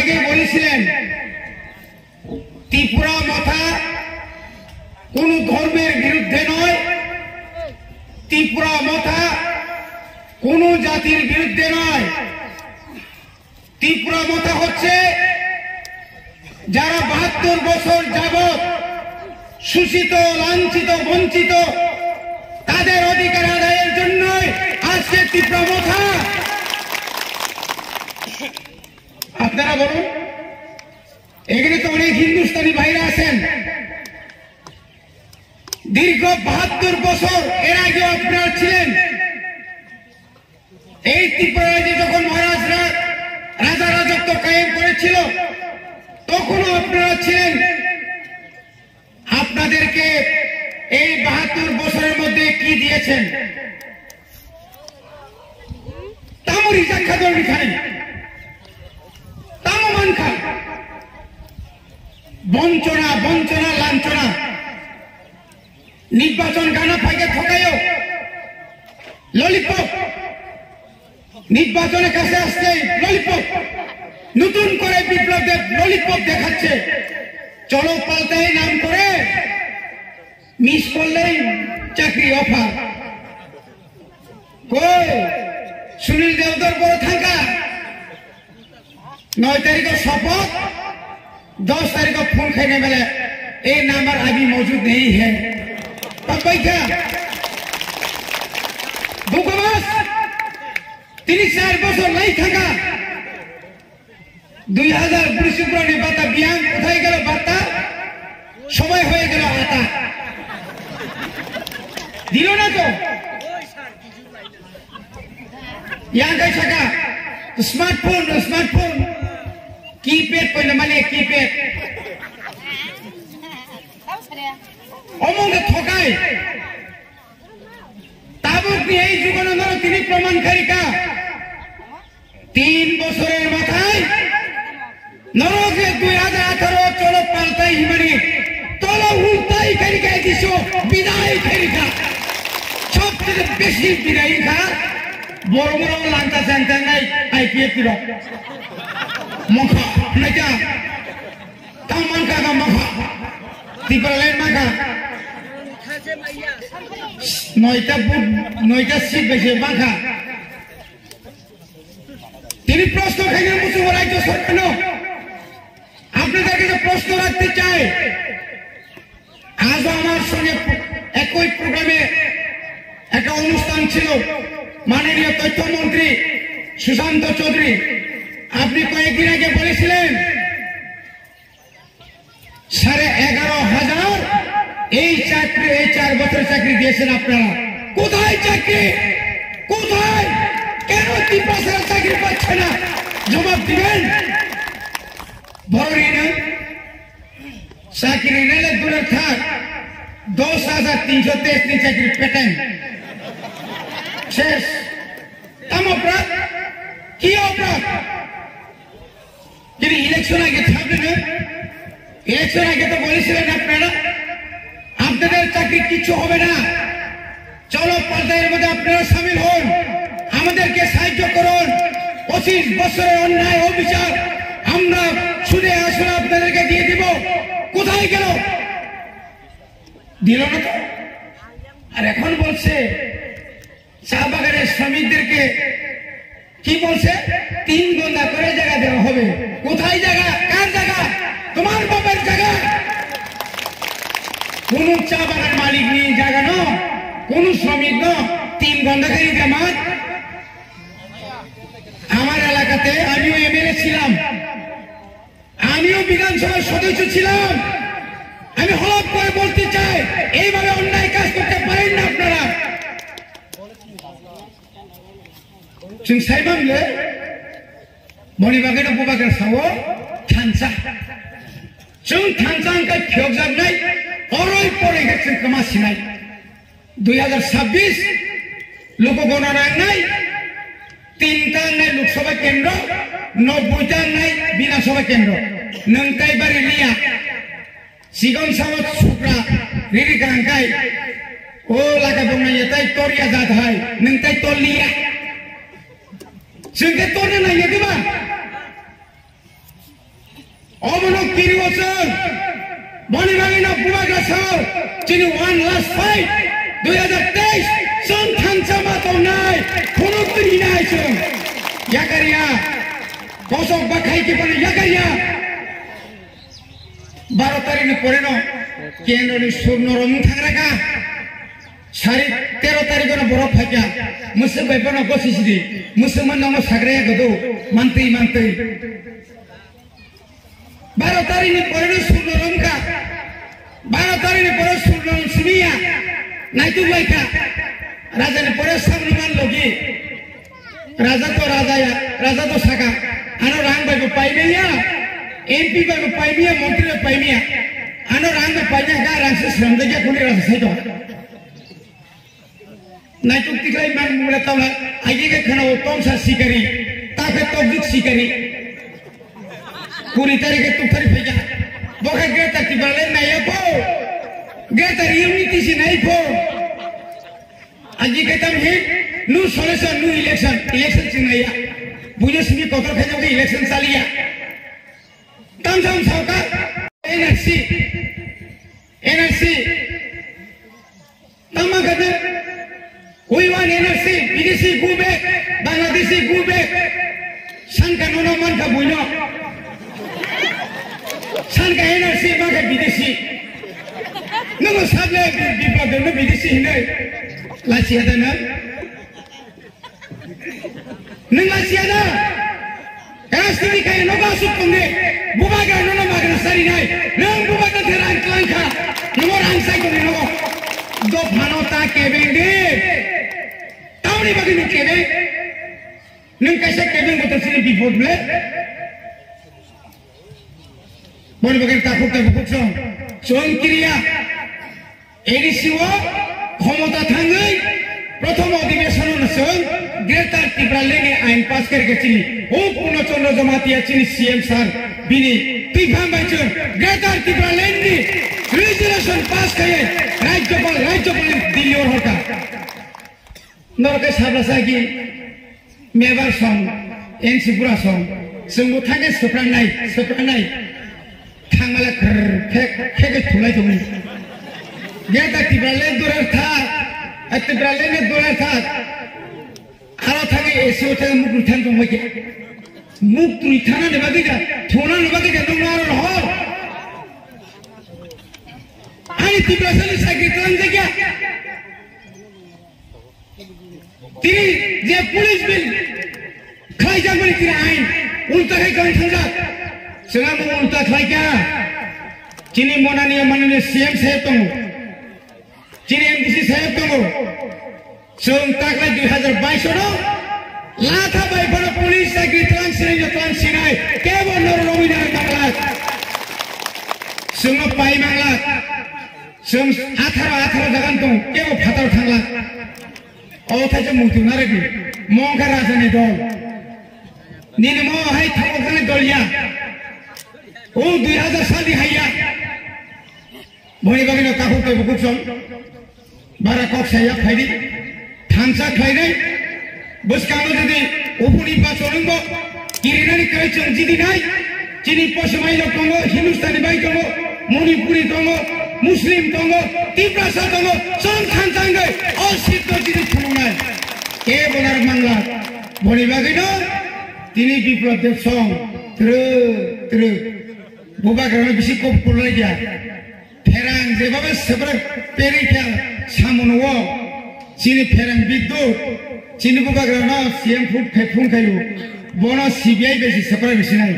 আগে বলেছিলেন ত্রিপুরা মাথা কোন ধর্মের বিরুদ্ধে নয়, ত্রিপুরা মাথা কোন জাতির বিরুদ্ধে নয়। ত্রিপুরা মাথা হচ্ছে যারা ৭২ বছর যাবৎ শোষিত, লাঞ্ছিত, বঞ্চিত, তাদের অধিকার আদায়ের জন্য আজকে ত্রিপুরা মাথা। আপনারা বলুন, এখানে তো অনেক হিন্দুস্তানি ভাইরা আছেন, দীর্ঘ ৭২ বছর এর আগে আপনারা ছিলেন। এই ত্রিপুরা রাজ্যে যখন মহারাজরা রাজা রাজত্ব কায়েম করেছিল তখনও আপনারা ছিলেন। আপনাদেরকে এই ৭২ বছরের মধ্যে কি দিয়েছেন? তামরি জাক্ষাদর খান, তামমান খান, বঞ্চনা, বঞ্চনা, লাঞ্ছনা। নির্বাচন গানা ফাইকে ঠকায়ও ললিপপ, নির্বাচনের কাছে আসছে ললিপপ, নতুন করে বিপ্লবদের ললিপপ দেখাচ্ছে। চলো পাল্টাই নাম করে মিস করলেই চাকরি অফার। কই সুনীল দেওদার বড় থাকা 9 तारीख शपथ, 10 तारीख को फोन खाने वाले ये नंबर अभी मौजूद नहीं है। तब भाई क्या 3-4 বছর নাই থাকা 2022 পুরানি বার্তা বিয়ান কোথায় গেল? বার্তা সময় হয়ে গেল, আটা দিল না তো। यहाँ गई सका स्मार्टफोन, स्मार्टफोन कीपैड पहले माने कीपैड অমঙ্গে ঠকায়। তাবুকনি এই যুগানন্দন তিনি প্রমাণকারিকা। 3 বছরের মাথায় নরকে 2018 চলো পাল্টাই হিমানি তলো উল্টাই কারিকা দিছো বিদায় কারিকা। সবচেয়ে বেশি বিদায় খা বড় বড় লাঙ্কা সেন্টার নাই আইপিএফ র মখা নাইকা তামান কাকা মখা ত্রিপুরালের মাখা 9টা সিট বেশি মাখা। তিনি প্রশ্ন খাইলেন মুসলিম রাজ্য সরকার। আপনাদের কাছে প্রশ্ন রাখতে চাই, আজ আমার সঙ্গে একই প্রোগ্রামে একটা অনুষ্ঠান ছিল। মাননীয় তথ্যমন্ত্রী সুশান্ত চৌধুরী, আপনি কয়েকদিন আগে বলেছিলেন 11,500 এই চাকরি, এই 4 বছর চাকরি দিয়েছেন আপনারা। কোথায় চাকরি? কোথায়? কেন ত্রিপুরা চাকরি পাচ্ছে না? জবাব দিবেন। বড় না চাকরি নিলে দূরে থাক, 10,333 চাকরি পেটেন শেষ। তাম অপরাধ কি অপরাধ? যদি ইলেকশন আগে থাকবে না, ইলেকশন আগে তো বলেছিলেন আপনারা আপনাদের চাকরি কিছু হবে না। চলো পাল্টাইয়ের মধ্যে আপনারা সামিল হন, আমাদেরকে সাহায্য করুন। 25 বছরের অন্যায় অবিচার আমরা সুদে আসলে আপনাদেরকে দিয়ে দিব। কোথায় গেল? দিল না তো। আর এখন বলছে চা বাগানের শ্রমিকদেরকে কি বলছে? 3 গন্দা করে জায়গা দেওয়া হবে। কোথায় জায়গা? কার জায়গা? তোমার বাপের জায়গা। কোন চা বাগান মালিক নিয়ে জায়গা ন, কোন শ্রমিক ন, 3 গন্ধাকারী জামাত। আমার এলাকাতে আমিও এমএলএ ছিলাম, আমিও বিধানসভার সদস্য ছিলাম। আমি হলফ করে বলতে চাই, এইভাবে অন্যায় কাজ করতে পারেন না আপনারা। जों साइबांले मणिबागेर बुबागेर सावो थानसा जों थानसांखौ खेवजाबनाय अरय परेगासिनो खोमासिनाय 2026 लोकगणना नाय 3टा नाय लोकसभा केंद्र 90टा नाय विधानसभा केंद्र नंकाय बारि लिया सिगन सावत सुक्रा रिरि गांकाय ओ लागा दंनाय ताय तरिया जाथाय नंकाय तलिया जोंके तोरनो नायो दिबा Omonok kiri wasang, bani bagi nak buat gasau, cini one last fight, 2023, son thansa matau nai, punuk teri nai song, ya karya, kosong bakai kipana ya karya, baru tari ni poreno, kian ni surnorom thangraka, sari 13 tarik na borok haja, musim baypana kosis di, musim mana nama sagraya gado, mantri. 12 tarik ni poreno surnorom ka, 12 tarik ni poreno surnorom sunia, naitu baika, raja ni poreno samruman logi, raja to saka, ano rang bayko paimiya, MP bayko paimiya, montri bayko paimiya, ano rang bayko paimiya ka rang se sramdegya kuni raja saito. Naituk tikai man mulai tahu lah, aje ke kena utang sah sikari, tapi topik sikari, puri tarik ke tukar peja, bukan kita tibalen naik po, kita unity si naik po, aje kita mungkin nu solution nu election si naik, punya sini kotor kerja ke election salia, tam saukar NRC, nama kata. We want NRC, BDC go back, Bangladeshi go back. Sanka nono man ka buino. Sanka NRC maka BDC. Nungu sable bipa dono BDC hine. Lasi ada na. Nung lasi ada. Kasti ni kaya noga asuk tumne. Bubaga nono magna sari nai. Nung bubaga terang kelangka. Nungu rangsai ko nogo. Do panota kebende. Ni bagi ni kebe, nung kaisa kebe betul sini before ble, boleh bagi takut song kiriya, ini siwa, khomota thangai, prothom अधिवेशन नसों, greater तिब्राले ने आइन पास करके चली, वो पुनः चंद्र जमातिया चली CM sir, बिनी, तिब्राम बच्चों, ग्रेटर तिब्राले ने रेजोल्यूशन पास करे, राज्यपाल दिल्ली और होता. Norke sabla sagi mebar song, ensipura song, semua thangge sopranai, thangala keke thulai tumi. Dia tak tibrale durar tha, kalau thangge esok thangge mukul thang tumi ke, mukul thangga ni bagi dah, thuna ni bagi dah nungar roh. Hari tibrale ni sakit tuan jaga. Tiri je pulis bil khai jambali tira ain ulta khai kan thanga sengamu ulta khai kya chini monania manane CM saheb tongo chini MDC saheb tongo sung takla 2022 no latha bai bana pulis sakri tlan sinai kebo nor nominal manglat sung pai manglat sung 18 jagan tong kebo phatar thangla Oh, tak cuma mungkin ada di, mau ke raja ni dol, ni mau hai thapok ni dol ya, oh 2000 saal di hai ya, boleh bagi nak kahut ke buku song, barakok saya khai di, thansa khai ni, bos kamu jadi, upuni pas orang bo, kiri nani kau cungci di nai, cini pos mai lok tongo, Hindustani bai tongo, Manipuri tongo, Muslim tongo, Tibrasa tongo, song thansa ngai, all situ jadi thulungai, ke benar mangla, boleh bagi no, tini people dek song, terus, buka kerana bisi kop pulai dia, perang, sebab seberat periknya, samunuwa, sini perang bidu, sini buka kerana CM food pepung kayu, bonus CBI besi seberat besi nai,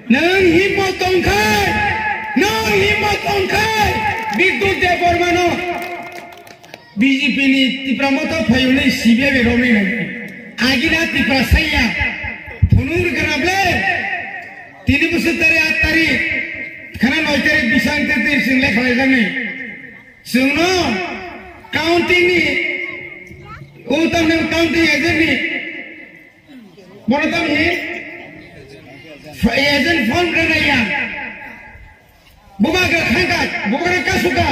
nang himmat tongkai, bidu dek bermano. BJP ni tipra moto payune CBI beromi nai. Agina tipra saya, punur kerable, tini musuh tari, karena noiteri bisang teri single khalai ni. Sungno, counting ni, utam ni counting agent ni, bonotam ni, agent phone kerana ya, buka kerangkat, buka kasuka.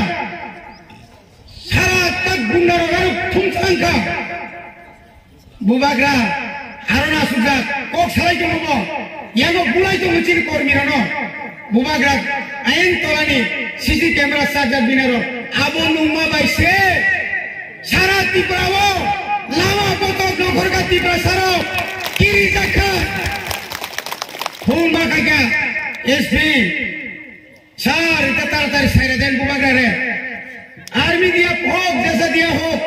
Sarat tak guna orang thumsangka, bubagra, harana sujat, kok salai tu nopo, yang kok bulai tu menciri kormi rano, bubagra ain tolani CC camera sajak binaro abo numma baise sara Tripura lama botok nokhorga Tripura saro kiri jakha phone bakaka SP sar eta taratari saire den bubagra re army dia hok jesa dia hok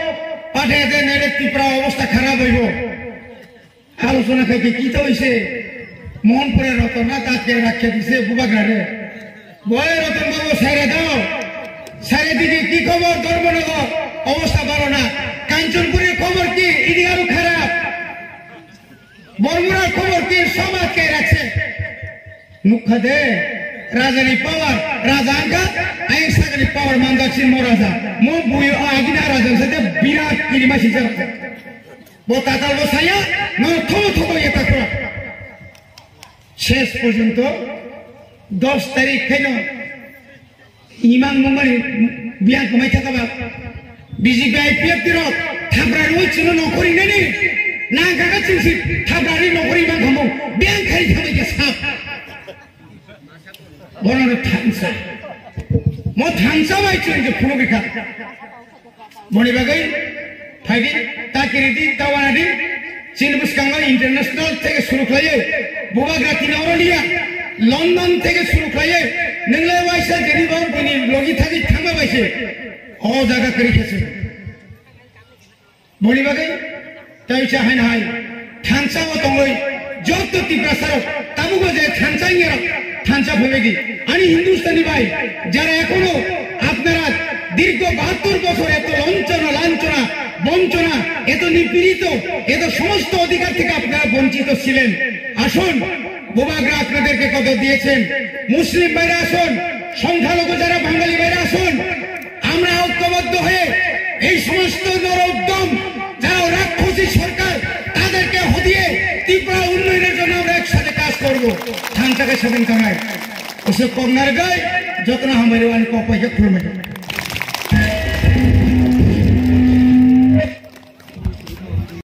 পাঠে দেন এর ত্রিপুরা অবস্থা খারাপ হইব আলোচনা থেকে কি তো হইছে মন পরে রতন না তাকে রাখিয়ে দিছে বুবাগ্রারে বয় রতন বাবু সাইরে দাও সাইরে দিকে কি খবর ধর্মনগর অবস্থা ভালো না কাঞ্চনপুরের খবর কি এদিকে আরো খারাপ বরগুড়ার খবর কি সব আটকে রাখছে মুখ্য দে রাজনী পাওয়ার রাজাঙ্কা আইন সাগরী পাওয়ার মান্দাচ্ছিন মহারাজা মো বুই আগিনা রাজার সাথে বিরাট কিরিমা সিজার বোতাতাল বসাইয়া নয় থমো থমো এটা করা শেষ পর্যন্ত 10 তারিখ কেন ইমান মুমানি বিয়ান কমাই থাকা বিজেপি আইপিএফ টির থাবরার ওই ছিল নকরি নেনি না গাগা চিনছি থাবরারি নকরি মান খামো বিয়ান খাই থামে কে সাপ বনর থানসা মো থানসা বাইছিলেন যে ফোন বিখা মণিবাগাই ফাইডি তাকিরিদি তাওয়ানাদি চিনবুসকাঙ্গা ইন্টারন্যাশনাল থেকে শুরু করে বুবাগ্রা তিনাওরলিয়া লন্ডন থেকে শুরু করে নংলে ওয়াইসা জেনিবা বনি লগি থাকি থামা বাইছে ও জায়গা করি খেছে মণিবাগাই তাইছা হাই হাই থানসা ও তঙ্গই যত ত্রিপুরা সারক তাবুগো যে থানসা ইয়েরা থানসা ভেবেগি আমি হিন্দুস্তানি ভাই যারা এখনো আপনারা দীর্ঘ 72 বছর এত লাঞ্ছনা বঞ্চনা এত নিপীড়িত এত সমস্ত অধিকার থেকে আপনারা বঞ্চিত ছিলেন আসুন বুবাগ্রা আপনাদেরকে কত দিয়েছেন মুসলিম ভাইরা আসুন সংখ্যালঘু যারা বাঙালি ভাইরা আসুন আমরা ঐক্যবদ্ধ হয়ে এই সমস্ত নর উদ্যম যারা রাক্ষসী সরকার তাদেরকে হদিয়ে ত্রিপুরা উন্নয়নের জন্য আমরা একসাথে কাজ করবো ধান টাকা সেদিন কামায় ওসব কন্যার গায়ে যত না আমার পয়সা খুলবে